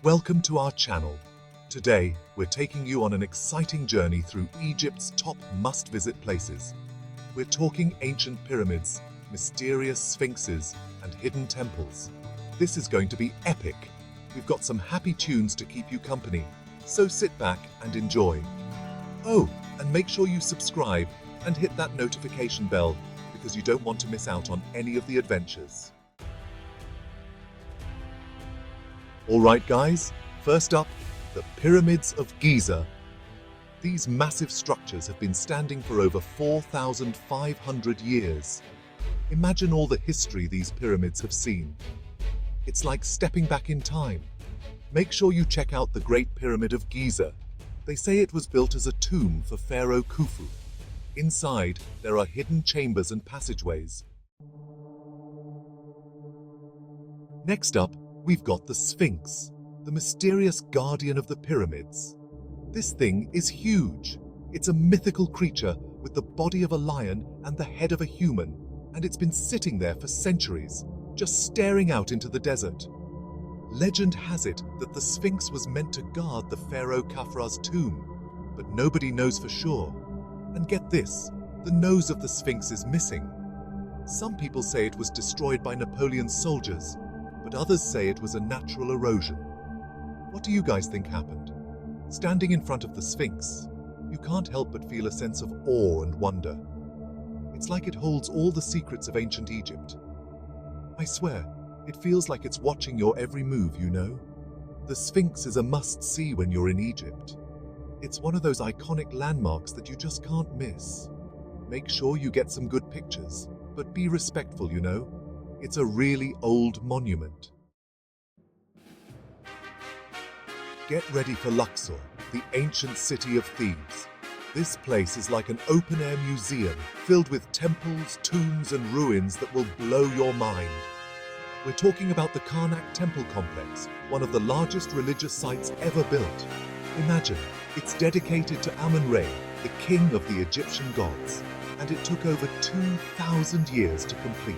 Welcome to our channel. Today, we're taking you on an exciting journey through Egypt's top must-visit places. We're talking ancient pyramids, mysterious sphinxes, and hidden temples. This is going to be epic. We've got some happy tunes to keep you company, so sit back and enjoy. Oh, and make sure you subscribe and hit that notification bell because you don't want to miss out on any of the adventures. Alright guys, first up, the Pyramids of Giza. These massive structures have been standing for over 4,500 years. Imagine all the history these pyramids have seen. It's like stepping back in time. Make sure you check out the Great Pyramid of Giza. They say it was built as a tomb for Pharaoh Khufu. Inside, there are hidden chambers and passageways. Next up, we've got the Sphinx, the mysterious guardian of the pyramids. This thing is huge. It's a mythical creature with the body of a lion and the head of a human, and it's been sitting there for centuries, just staring out into the desert. Legend has it that the Sphinx was meant to guard the Pharaoh Khafra's tomb, but nobody knows for sure. And get this, the nose of the Sphinx is missing. Some people say it was destroyed by Napoleon's soldiers, but others say it was a natural erosion. What do you guys think happened? Standing in front of the Sphinx, you can't help but feel a sense of awe and wonder. It's like it holds all the secrets of ancient Egypt. I swear, it feels like it's watching your every move, you know? The Sphinx is a must-see when you're in Egypt. It's one of those iconic landmarks that you just can't miss. Make sure you get some good pictures, but be respectful, you know? It's a really old monument. Get ready for Luxor, the ancient city of Thebes. This place is like an open-air museum filled with temples, tombs, and ruins that will blow your mind. We're talking about the Karnak Temple Complex, one of the largest religious sites ever built. Imagine, it's dedicated to Amun-Re, the king of the Egyptian gods, and it took over 2,000 years to complete.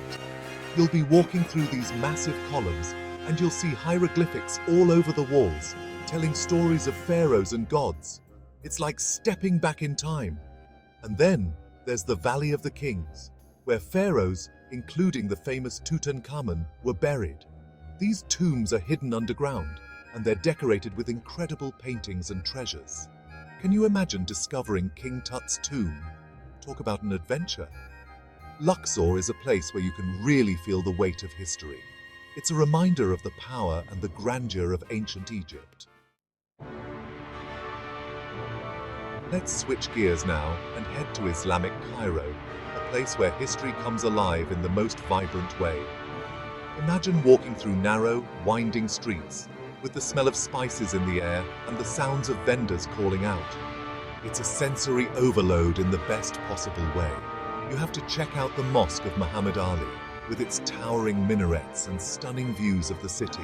You'll be walking through these massive columns, and you'll see hieroglyphics all over the walls, telling stories of pharaohs and gods. It's like stepping back in time. And then there's the Valley of the Kings, where pharaohs, including the famous Tutankhamun, were buried. These tombs are hidden underground, and they're decorated with incredible paintings and treasures. Can you imagine discovering King Tut's tomb? Talk about an adventure. Luxor is a place where you can really feel the weight of history. It's a reminder of the power and the grandeur of ancient Egypt. Let's switch gears now and head to Islamic Cairo, a place where history comes alive in the most vibrant way. Imagine walking through narrow, winding streets, with the smell of spices in the air and the sounds of vendors calling out. It's a sensory overload in the best possible way. You have to check out the Mosque of Muhammad Ali, with its towering minarets and stunning views of the city.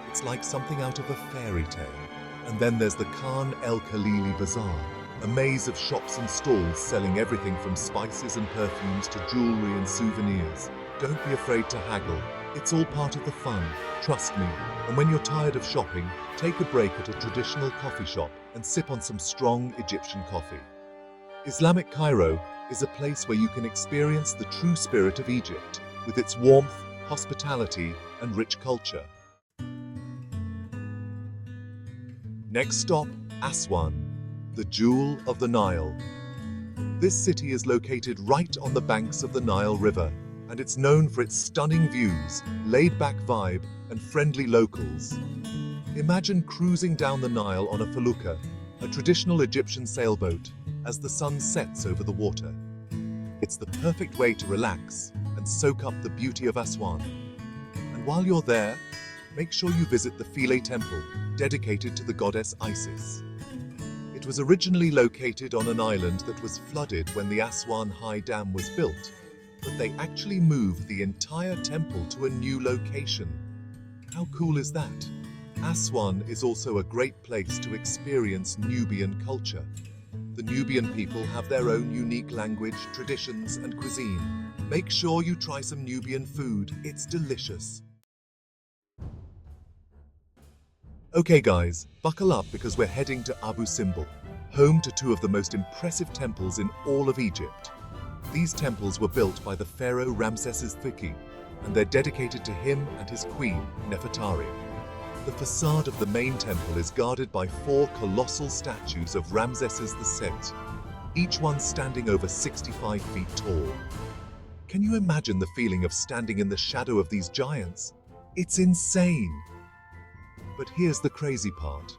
It's like something out of a fairy tale. And then there's the Khan el-Khalili Bazaar, a maze of shops and stalls selling everything from spices and perfumes to jewelry and souvenirs. Don't be afraid to haggle. It's all part of the fun, trust me. And when you're tired of shopping, take a break at a traditional coffee shop and sip on some strong Egyptian coffee. Islamic Cairo is a place where you can experience the true spirit of Egypt, with its warmth, hospitality, and rich culture. Next stop, Aswan, the jewel of the Nile. This city is located right on the banks of the Nile River, and it's known for its stunning views, laid-back vibe, and friendly locals. Imagine cruising down the Nile on a felucca, a traditional Egyptian sailboat, as the sun sets over the water. It's the perfect way to relax and soak up the beauty of Aswan. And while you're there, make sure you visit the Philae Temple, dedicated to the goddess Isis. It was originally located on an island that was flooded when the Aswan High Dam was built, but they actually moved the entire temple to a new location. How cool is that? Aswan is also a great place to experience Nubian culture. The Nubian people have their own unique language, traditions, and cuisine. Make sure you try some Nubian food, it's delicious. Okay guys, buckle up because we're heading to Abu Simbel, home to two of the most impressive temples in all of Egypt. These temples were built by the Pharaoh Ramsesses II, and they're dedicated to him and his queen, Nefertari. The facade of the main temple is guarded by four colossal statues of Ramsesses II, each one standing over 65 feet tall. Can you imagine the feeling of standing in the shadow of these giants? It's insane! But here's the crazy part.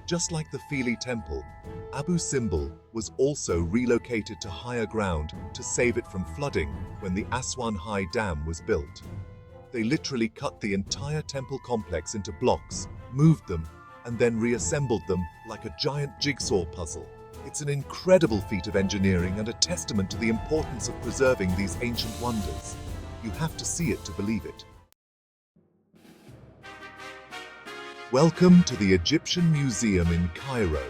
Just like the Philae Temple, Abu Simbel was also relocated to higher ground to save it from flooding when the Aswan High Dam was built. They literally cut the entire temple complex into blocks, moved them, and then reassembled them like a giant jigsaw puzzle. It's an incredible feat of engineering and a testament to the importance of preserving these ancient wonders. You have to see it to believe it. Welcome to the Egyptian Museum in Cairo,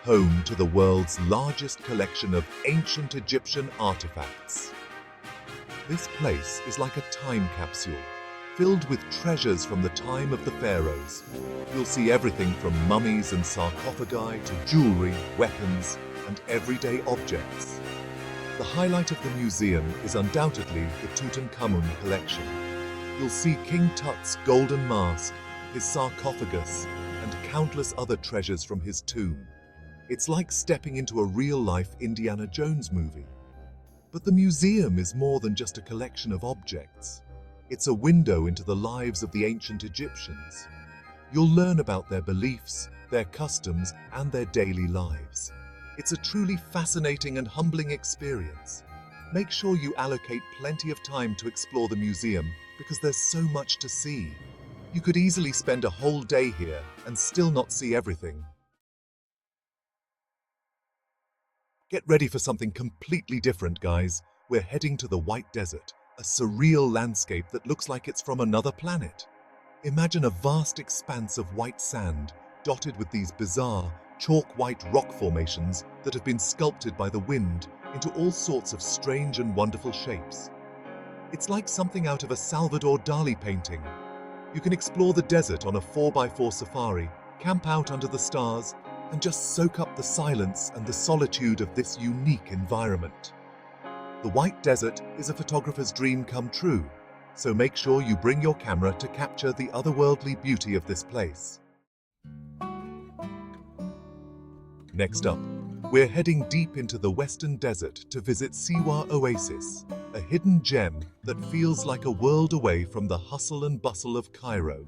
home to the world's largest collection of ancient Egyptian artifacts. This place is like a time capsule, filled with treasures from the time of the pharaohs. You'll see everything from mummies and sarcophagi to jewelry, weapons, and everyday objects. The highlight of the museum is undoubtedly the Tutankhamun collection. You'll see King Tut's golden mask, his sarcophagus, and countless other treasures from his tomb. It's like stepping into a real-life Indiana Jones movie. But the museum is more than just a collection of objects. It's a window into the lives of the ancient Egyptians. You'll learn about their beliefs, their customs, and their daily lives. It's a truly fascinating and humbling experience. Make sure you allocate plenty of time to explore the museum because there's so much to see. You could easily spend a whole day here and still not see everything. Get ready for something completely different, guys. We're heading to the White Desert, a surreal landscape that looks like it's from another planet. Imagine a vast expanse of white sand, dotted with these bizarre, chalk-white rock formations that have been sculpted by the wind into all sorts of strange and wonderful shapes. It's like something out of a Salvador Dali painting. You can explore the desert on a 4x4 safari, camp out under the stars, and just soak up the silence and the solitude of this unique environment. The White Desert is a photographer's dream come true, so make sure you bring your camera to capture the otherworldly beauty of this place. Next up, we're heading deep into the Western Desert to visit Siwa Oasis, a hidden gem that feels like a world away from the hustle and bustle of Cairo.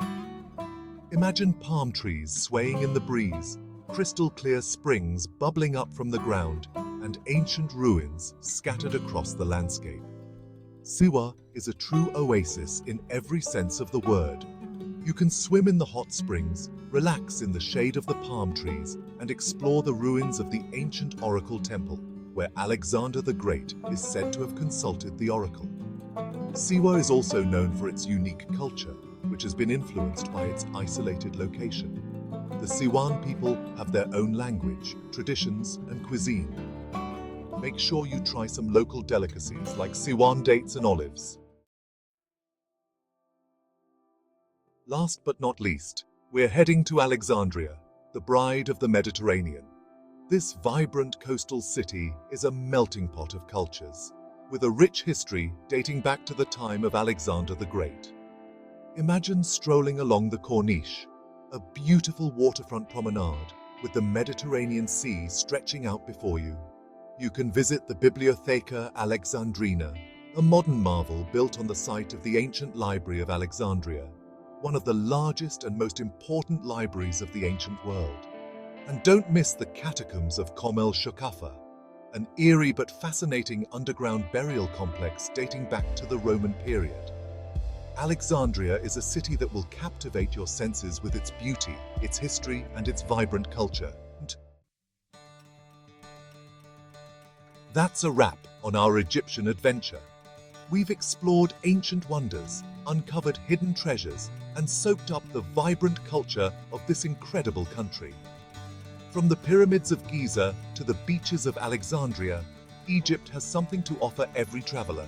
Imagine palm trees swaying in the breeze, crystal-clear springs bubbling up from the ground, and ancient ruins scattered across the landscape. Siwa is a true oasis in every sense of the word. You can swim in the hot springs, relax in the shade of the palm trees, and explore the ruins of the ancient oracle temple, where Alexander the Great is said to have consulted the oracle. Siwa is also known for its unique culture, which has been influenced by its isolated location. The Siwan people have their own language, traditions, and cuisine. Make sure you try some local delicacies like Siwan dates and olives. Last but not least, we're heading to Alexandria, the bride of the Mediterranean. This vibrant coastal city is a melting pot of cultures, with a rich history dating back to the time of Alexander the Great. Imagine strolling along the Corniche, a beautiful waterfront promenade with the Mediterranean Sea stretching out before you. You can visit the Bibliotheca Alexandrina, a modern marvel built on the site of the ancient Library of Alexandria, one of the largest and most important libraries of the ancient world. And don't miss the catacombs of El Shakafa, an eerie but fascinating underground burial complex dating back to the Roman period. Alexandria is a city that will captivate your senses with its beauty, its history, and its vibrant culture. That's a wrap on our Egyptian adventure. We've explored ancient wonders, uncovered hidden treasures, and soaked up the vibrant culture of this incredible country. From the pyramids of Giza to the beaches of Alexandria, Egypt has something to offer every traveler.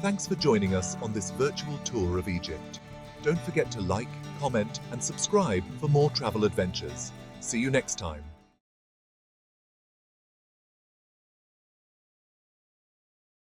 Thanks for joining us on this virtual tour of Egypt. Don't forget to like, comment, and subscribe for more travel adventures. See you next time.